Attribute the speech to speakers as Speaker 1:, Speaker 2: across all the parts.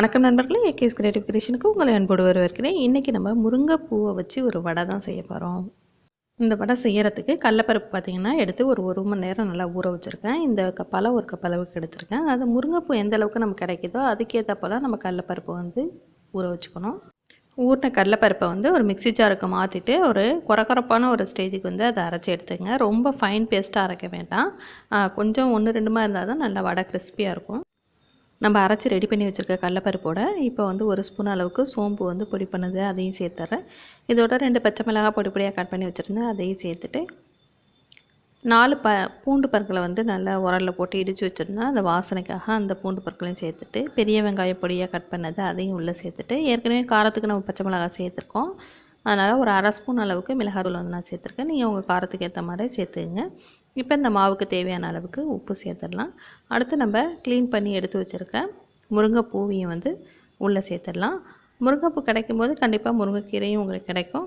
Speaker 1: வணக்கம் நண்பர்களே, AKS creative கிரியேஷனுக்கு உங்களை அன்போடு வரவேற்கிறேன். இன்றைக்கி நம்ம முருங்கைப்பூவை வச்சு ஒரு வடை தான் செய்ய போகிறோம். இந்த வடை செய்கிறதுக்கு கடலப்பருப்பு பார்த்திங்கன்னா எடுத்து ஒரு மணி நேரம் நல்லா ஊற வச்சுருக்கேன். இந்த கப்பால் ஒரு கப் அளவுக்கு எடுத்திருக்கேன். அது முருங்கைப்பூ எந்த அளவுக்கு நமக்கு கிடைக்குதோ அதுக்கேற்றப்போல நம்ம கடலப்பருப்பை வந்து ஊற வச்சுக்கணும். ஊறின கடலப்பருப்பை வந்து ஒரு மிக்ஸி ஜாருக்கு மாற்றிட்டு ஒரு கொரகொரப்பான ஒரு ஸ்டேஜுக்கு வந்து அதை அரைச்சி எடுத்துங்க. ரொம்ப ஃபைன் பேஸ்ட்டாக அரைக்க வேண்டாம். கொஞ்சம் 1, 2மா இருந்தால் தான் நல்லா வடை கிறிஸ்பியாக இருக்கும். நம்ம அரைச்சி ரெடி பண்ணி வச்சுருக்க கடலப்பருப்போட இப்போ வந்து 1 ஸ்பூன் அளவுக்கு சோம்பு வந்து பொடி பண்ணது அதையும் சேர்த்துறேன். இதோட 2 பச்சை மிளகாய் பொடி பொடியாக கட் பண்ணி வச்சுருந்தேன், அதையும் சேர்த்துட்டு 4 பூண்டு பற்களை வந்து நல்லா உரலில் போட்டு இடித்து வச்சுருந்தேன். அந்த வாசனைக்காக அந்த பூண்டு பற்களையும் சேர்த்துட்டு, பெரிய வெங்காயம் பொடியாக கட் பண்ணது அதையும் உள்ளே சேர்த்துட்டு, ஏற்கனவே காரத்துக்கு நம்ம பச்சை மிளகாய் சேர்த்துருக்கோம், அதனால் ஒரு 1/2 ஸ்பூன் அளவுக்கு மிளகாய்த்தூள் வந்து நான் சேர்த்துருக்கேன். நீங்கள் உங்கள் காரத்துக்கு ஏற்ற மாதிரி சேர்த்துங்க. இப்போ இந்த மாவுக்கு தேவையான அளவுக்கு உப்பு சேர்த்துடலாம். அடுத்து நம்ம க்ளீன் பண்ணி எடுத்து வச்சுருக்க முருங்கைப்பூவையும் வந்து உள்ளே சேர்த்துடலாம். முருங்கைப்பூ கிடைக்கும்போது கண்டிப்பாக முருங்கைக்கீரையும் உங்களுக்கு கிடைக்கும்.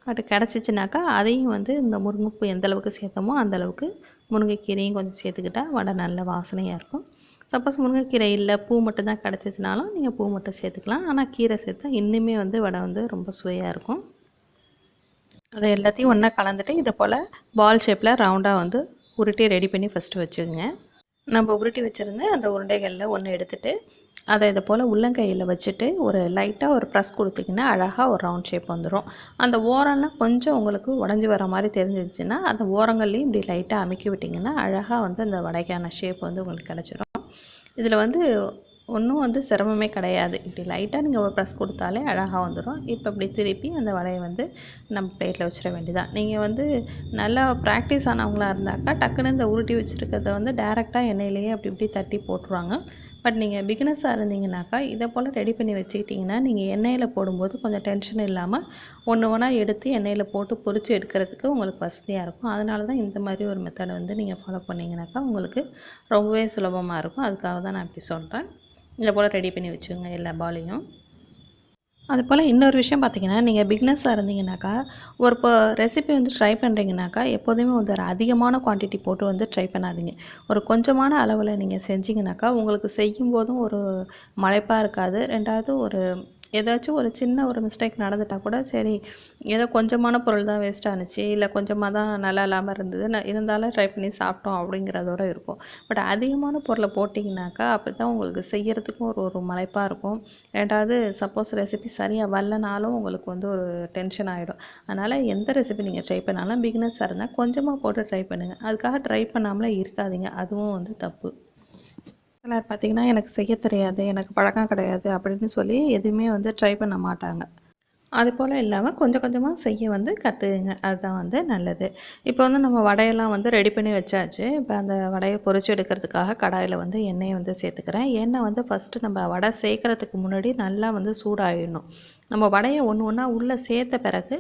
Speaker 1: அது கிடச்சிச்சினாக்கா அதையும் வந்து இந்த முருங்கைப்பூ எந்தளவுக்கு சேர்த்தோமோ அந்தளவுக்கு முருங்கைக்கீரையும் கொஞ்சம் சேர்த்துக்கிட்டால் வடை நல்ல வாசனையாக இருக்கும். சப்போஸ் முருங்கைக்கீரை இல்லை, பூ மட்டும் தான் கிடச்சிச்சினாலும் நீங்கள் பூ மட்டும் சேர்த்துக்கலாம். ஆனால் கீரை சேர்த்தா இன்னுமே வந்து வடை வந்து ரொம்ப சுவையாக இருக்கும். அதை எல்லாத்தையும் ஒன்றா கலந்துட்டு இதை போல் பால் ஷேப்பில் ரவுண்டாக வந்து உருட்டி ரெடி பண்ணி ஃபஸ்ட்டு வச்சுக்கோங்க. நம்ம உருட்டி வச்சுருந்து அந்த உருண்டைகளில் ஒன்று எடுத்துகிட்டு அதை இதை போல் உள்ளங்கையில் வச்சுட்டு ஒரு லைட்டாக ஒரு ப்ரெஸ் கொடுத்திங்கன்னா அழகாக ஒரு ரவுண்ட் ஷேப் வந்துடும். அந்த ஓரம்லாம் கொஞ்சம் உங்களுக்கு உடஞ்சி வர மாதிரி தெரிஞ்சிருச்சுன்னா அந்த ஓரங்கள்லேயும் இப்படி லைட்டாக அமுக்கி விட்டிங்கன்னா அழகாக வந்து அந்த வடைக்கான ஷேப் வந்து உங்களுக்கு கிடச்சிடும். இதில் வந்து ஒன்றும் வந்து சிரமமே கிடையாது. இப்படி லைட்டாக நீங்கள் ஒரு ப்ரெஸ் கொடுத்தாலே அழகாக வந்துடும். இப்போ இப்படி திருப்பி அந்த வடையை வந்து நம்ம பிளேட்டில் வச்சிட வேண்டியதான். நீங்கள் வந்து நல்லா ப்ராக்டிஸ் ஆனவங்களாக இருந்தாக்கா டக்குன்னு இந்த உருட்டி வச்சுருக்கிறத வந்து டேரெக்டாக எண்ணெயிலேயே அப்படி இப்படி தட்டி போட்டுருவாங்க. பட் நீங்கள் பிகினஸாக இருந்தீங்கனாக்கா இதை போல் ரெடி பண்ணி வச்சுக்கிட்டிங்கன்னா நீங்கள் எண்ணெயில் போடும்போது கொஞ்சம் டென்ஷன் இல்லாமல் ஒன்று ஒன்றா எடுத்து எண்ணெயில் போட்டு பொரித்து எடுக்கிறதுக்கு உங்களுக்கு வசதியாக இருக்கும். அதனால தான் இந்த மாதிரி ஒரு மெத்தடை வந்து நீங்கள் ஃபாலோ பண்ணிங்கனாக்கா உங்களுக்கு ரொம்பவே சுலபமாக இருக்கும். அதுக்காக தான் நான் இப்படி சொல்கிறேன். இதை போல் ரெடி பண்ணி வச்சுக்கோங்க எல்லா பாலையும். அதுபோல் இன்னொரு விஷயம் பார்த்திங்கன்னா, நீங்கள் பிகினஸாக இருந்தீங்கனாக்கா இப்போ ரெசிபி வந்து ட்ரை பண்ணுறீங்கனாக்கா எப்போதுமே வந்து ஒரு அதிகமான குவான்டிட்டி போட்டு வந்து ட்ரை பண்ணாதீங்க. ஒரு கொஞ்சமான அளவில் நீங்கள் செஞ்சிங்கனாக்கா உங்களுக்கு செய்யும்போதும் ஒரு மலைப்பாக இருக்காது. 2வது ஒரு ஏதாச்சும் ஒரு சின்ன ஒரு மிஸ்டேக் நடந்துட்டால் கூட சரி, ஏதோ கொஞ்சமான பொருள் தான் வேஸ்ட் ஆனுச்சு, இல்லை கொஞ்சமாக தான் நல்லா இல்லாமல் இருந்தது, இருந்தாலும் ட்ரை பண்ணி சாப்பிட்டோம் அப்படிங்கிறதோட இருக்கும். பட் அதிகமான பொருளை போட்டிங்கனாக்கா அப்படி தான் உங்களுக்கு செய்கிறதுக்கும் ஒரு மலைப்பாக இருக்கும். 2வது சப்போஸ் ரெசிபி சரியாக வரலனாலும் உங்களுக்கு வந்து ஒரு டென்ஷன் ஆகிடும். அதனால் எந்த ரெசிபி நீங்கள் ட்ரை பண்ணாலும் பிகினஸாக இருந்தால் கொஞ்சமாக போட்டு ட்ரை பண்ணுங்கள். அதுக்காக ட்ரை பண்ணாமலே இருக்காதீங்க, அதுவும் வந்து தப்பு. சிலர் பார்த்திங்கன்னா எனக்கு செய்ய தெரியாது, எனக்கு பழக்கம் கிடையாது அப்படின்னு சொல்லி எதுவுமே வந்து ட்ரை பண்ண மாட்டாங்க. அதுபோல் இல்லாமல் கொஞ்சம் கொஞ்சமாக செய்ய வந்து கற்றுக்குங்க, அதுதான் வந்து நல்லது. இப்போ வந்து நம்ம வடையெல்லாம் வந்து ரெடி பண்ணி வச்சாச்சு. இப்போ அந்த வடையை பொரிச்சு எடுக்கிறதுக்காக கடாயில் வந்து எண்ணெயை வந்து சேர்த்துக்கிறேன். எண்ணெய் வந்து ஃபஸ்ட்டு நம்ம வடை சேர்க்குறதுக்கு முன்னாடி நல்லா வந்து சூடாகிடணும். நம்ம வடையை ஒன்று ஒன்றா உள்ளே சேர்த்த பிறகு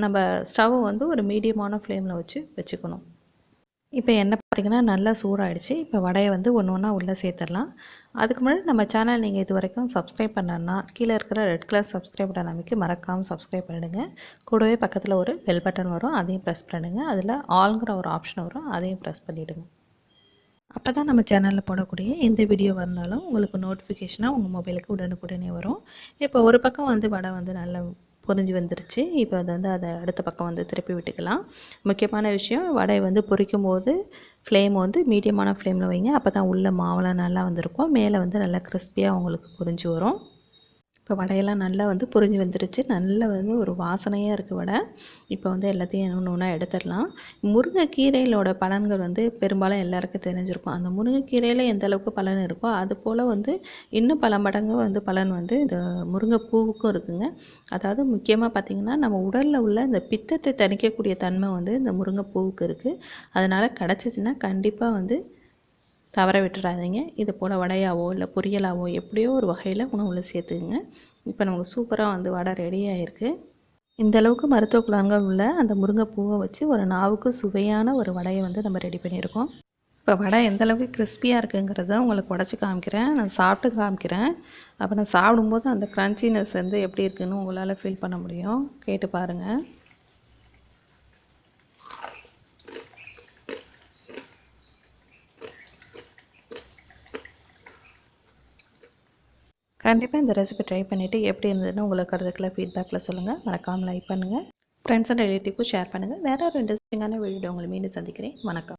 Speaker 1: நம்ம ஸ்டவ் வந்து ஒரு மீடியமான ஃப்ளேமில் வச்சுக்கணும். இப்போ எண்ணெய் பார்த்திங்கன்னா நல்லா சூடாகிடுச்சு. இப்போ வடையை வந்து ஒன்று ஒன்றா உள்ளே சேர்த்துடலாம். அதுக்கு முன்னாடி நம்ம சேனல் நீங்கள் இது வரைக்கும் சப்ஸ்கிரைப் பண்ணலன்னா கீழே இருக்கிற ரெட் கலர் சப்ஸ்கிரைப் பட்டன் அமைக்கி மறக்காமல் சப்ஸ்கிரைப் பண்ணிடுங்க. கூடவே பக்கத்தில் ஒரு பெல் பட்டன் வரும், அதையும் ப்ரெஸ் பண்ணுங்க. அதில் ஆல்ங்கிற ஒரு ஆப்ஷன் வரும், அதையும் ப்ரெஸ் பண்ணிவிடுங்க. அப்போ தான் நம்ம சேனலில் போடக்கூடிய எந்த வீடியோ வந்தாலும் உங்களுக்கு நோட்டிஃபிகேஷனாக உங்கள் மொபைலுக்கு உடனுக்குடனே வரும். இப்போ ஒரு பக்கம் வந்து வடை வந்து நல்லா பொரிஞ்சு வந்துருச்சு. இப்போ அதை அடுத்த பக்கம் வந்து திருப்பி விட்டுக்கலாம். முக்கியமான விஷயம், வடை வந்து பொரிக்கும் போது ஃப்ளேம் வந்து மீடியமான ஃப்ளேமில் வைங்க. அப்போ தான் உள்ள மாவெல்லாம் நல்லா வந்திருக்கும், மேலே வந்து நல்லா கிறிஸ்பியாக உங்களுக்கு பொரிஞ்சு வரும். இப்போ வடையெல்லாம் நல்லா வந்து பொரிஞ்சு வந்துருச்சு. நல்லா வந்து ஒரு வாசனையாக இருக்குது வடை. இப்போ வந்து எல்லாத்தையும் ஒன்று ஒன்றா எடுத்துடலாம். முருங்கைக்கீரையிலோட பலன்கள் வந்து பெரும்பாலும் எல்லாருக்கும் தெரிஞ்சிருக்கும். அந்த முருங்கைக்கீரையில் எந்த அளவுக்கு பலன் இருக்கோ அதுபோல் வந்து இன்னும் பல மடங்கு வந்து பலன் வந்து இந்த முருங்கைப்பூவுக்கும் இருக்குங்க. அதாவது முக்கியமாக பார்த்திங்கன்னா நம்ம உடலில் உள்ள இந்த பித்தத்தை தணிக்கக்கூடிய தன்மை வந்து இந்த முருங்கைப்பூவுக்கு இருக்குது. அதனால் கிடச்சிச்சின்னா கண்டிப்பாக வந்து தவற விட்டுறாதீங்க. இது போல் வடையாவோ இல்லை பொரியலாவோ எப்படியோ ஒரு வகையில் உணவில் சேர்த்துக்குங்க. இப்போ நமக்கு சூப்பராக வந்து வடை ரெடி ஆகிருக்கு. இந்த அளவுக்கு மருத்துவ குணங்கள் உள்ள அந்த முருங்கைப்பூவை வச்சு ஒரு நாவுக்கு சுவையான ஒரு வடையை வந்து நம்ம ரெடி பண்ணியிருக்கோம். இப்போ வடை எந்த அளவுக்கு கிறிஸ்பியாக இருக்குங்கிறத உங்களுக்கு உடச்சி காமிக்கிறேன், நான் சாப்பிட்டு காமிக்கிறேன். அப்போ நான் சாப்பிடும்போது அந்த க்ரன்ச்சினஸ் வந்து எப்படி இருக்குதுன்னு உங்களால் ஃபீல் பண்ண முடியும். கேட்டு பாருங்கள். கண்டிப்பாக இந்த ரெசிபி ட்ரை பண்ணிவிட்டு எப்படி இருந்ததுன்னு உங்களுக்கு கருத்துக்களை ஃபீட்பேக்கில் சொல்லுங்கள். மறக்காமல் லைக் பண்ணுங்கள். ஃப்ரெண்ட்ஸ் அண்ட் ரிலேட்டிவ்க்கும் ஷேர் பண்ணுங்கள். வேறு ஒரு இன்ட்ரெஸ்டிங்கான வீடியோ உங்களை மீண்டும் சந்திக்கிறேன். வணக்கம்.